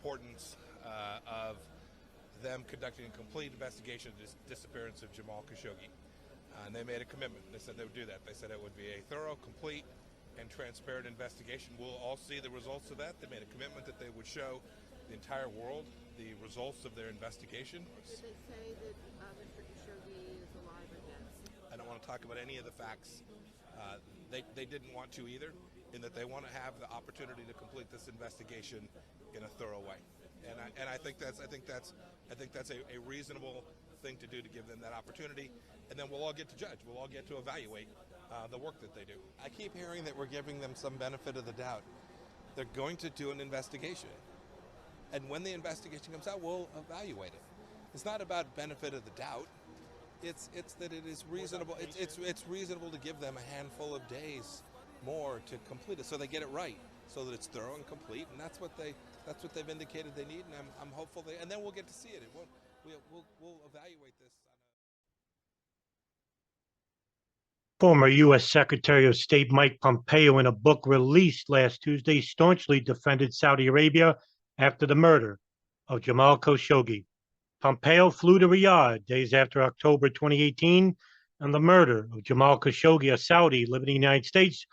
importance of them conducting a complete investigation of the disappearance of Jamal Khashoggi. And they made a commitment. They said they would do that. They said it would be a thorough, complete, and transparent investigation. We'll all see the results of that. They made a commitment that they would show the entire world the results of their investigation. Did they say that Mr. Khashoggi is alive or dead? I don't want to talk about any of the facts. They didn't want to either, in that they want to have the opportunity to complete this investigation in a thorough way. And I think that's a reasonable thing to do, to give them that opportunity, and then we'll all get to judge. We'll all get to evaluate the work that they do. I keep hearing that we're giving them some benefit of the doubt. They're going to do an investigation, and when the investigation comes out, we'll evaluate it. It's not about benefit of the doubt. It's that it is reasonable. It's reasonable to give them a handful of days more to complete it, so they get it right, so that it's thorough and complete. And that's what they've indicated they need. And I'm hopeful and then we'll get to see it. We'll evaluate this. Former U.S. Secretary of State Mike Pompeo, in a book released last Tuesday, staunchly defended Saudi Arabia after the murder of Jamal Khashoggi. Pompeo flew to Riyadh days after October 2018 and the murder of Jamal Khashoggi, a Saudi living in the United States,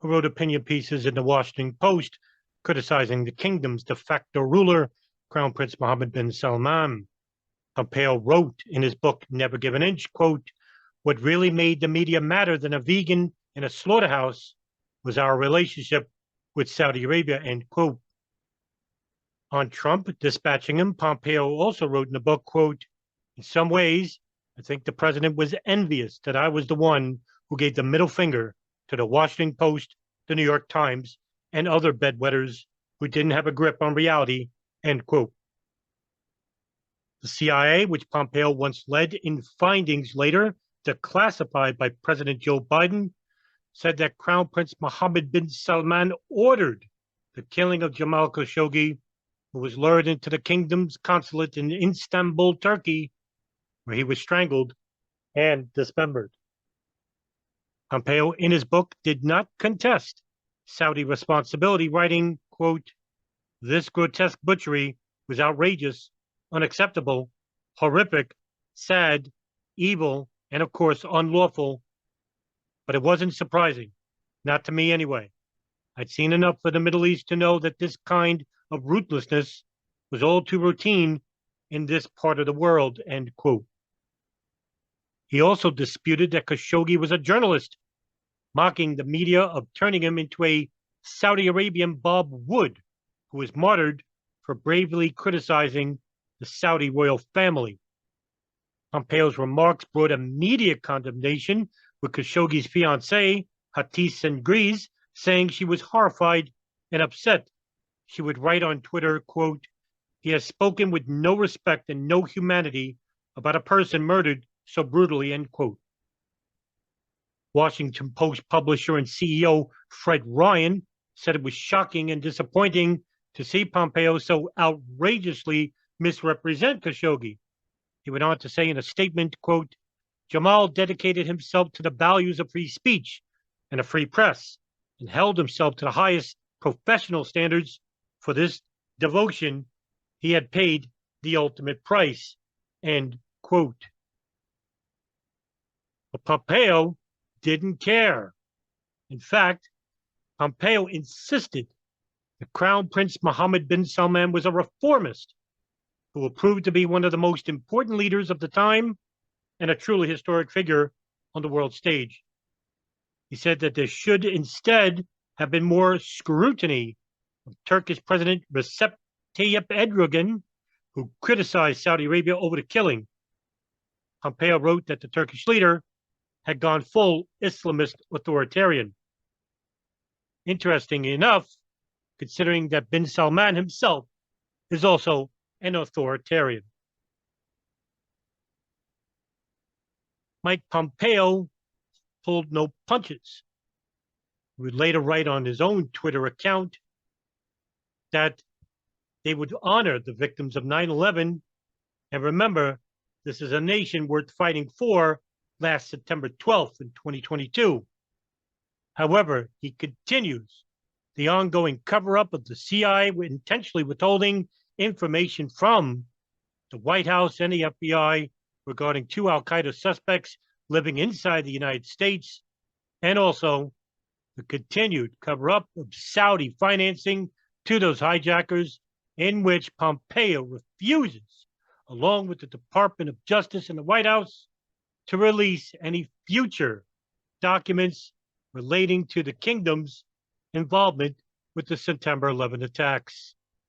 who wrote opinion pieces in the Washington Post criticizing the kingdom's de facto ruler, Crown Prince Mohammed bin Salman. Pompeo wrote in his book, Never Give an Inch, quote, "What really made the media madder than a vegan in a slaughterhouse was our relationship with Saudi Arabia," end quote. On Trump dispatching him, Pompeo also wrote in the book, quote, "In some ways, I think the president was envious that I was the one who gave the middle finger to the Washington Post, the New York Times, and other bedwetters who didn't have a grip on reality," end quote. The CIA, which Pompeo once led in findings later declassified by President Joe Biden, said that Crown Prince Mohammed bin Salman ordered the killing of Jamal Khashoggi, who was lured into the kingdom's consulate in Istanbul, Turkey, where he was strangled and dismembered. Pompeo, in his book, did not contest Saudi responsibility, writing, quote, "This grotesque butchery was outrageous, unacceptable, horrific, sad, evil, and of course unlawful. But it wasn't surprising, not to me anyway. I'd seen enough of the Middle East to know that this kind of ruthlessness was all too routine in this part of the world," end quote. He also disputed that Khashoggi was a journalist, mocking the media of turning him into a Saudi Arabian Bob Wood, who was martyred for bravely criticizing the Saudi royal family. Pompeo's remarks brought immediate condemnation, with Khashoggi's fiancée, Hatice Senghriz, saying she was horrified and upset. She would write on Twitter, quote, "He has spoken with no respect and no humanity about a person murdered so brutally," end quote. Washington Post publisher and CEO Fred Ryan said it was shocking and disappointing to see Pompeo so outrageously misrepresent Khashoggi. He went on to say in a statement, quote, "Jamal dedicated himself to the values of free speech and a free press and held himself to the highest professional standards. For this devotion, he had paid the ultimate price," end quote. But Pompeo didn't care. In fact, Pompeo insisted that Crown Prince Mohammed bin Salman was a reformist who will prove to be one of the most important leaders of the time and a truly historic figure on the world stage. He said that there should instead have been more scrutiny of Turkish President Recep Tayyip Erdogan, who criticized Saudi Arabia over the killing. Pompeo wrote that the Turkish leader had gone full Islamist authoritarian. Interesting enough, considering that bin Salman himself is also an authoritarian. Mike Pompeo pulled no punches. He would later write on his own Twitter account that they would honor the victims of 9/11 and remember this is a nation worth fighting for last September 12th in 2022. However, he continues the ongoing cover-up of the CIA intentionally withholding information from the White House and the FBI regarding 2 al-Qaeda suspects living inside the United States, and also the continued cover-up of Saudi financing to those hijackers, in which Pompeo refuses, along with the Department of Justice and the White House, to release any future documents relating to the kingdom's involvement with the September 11 attacks.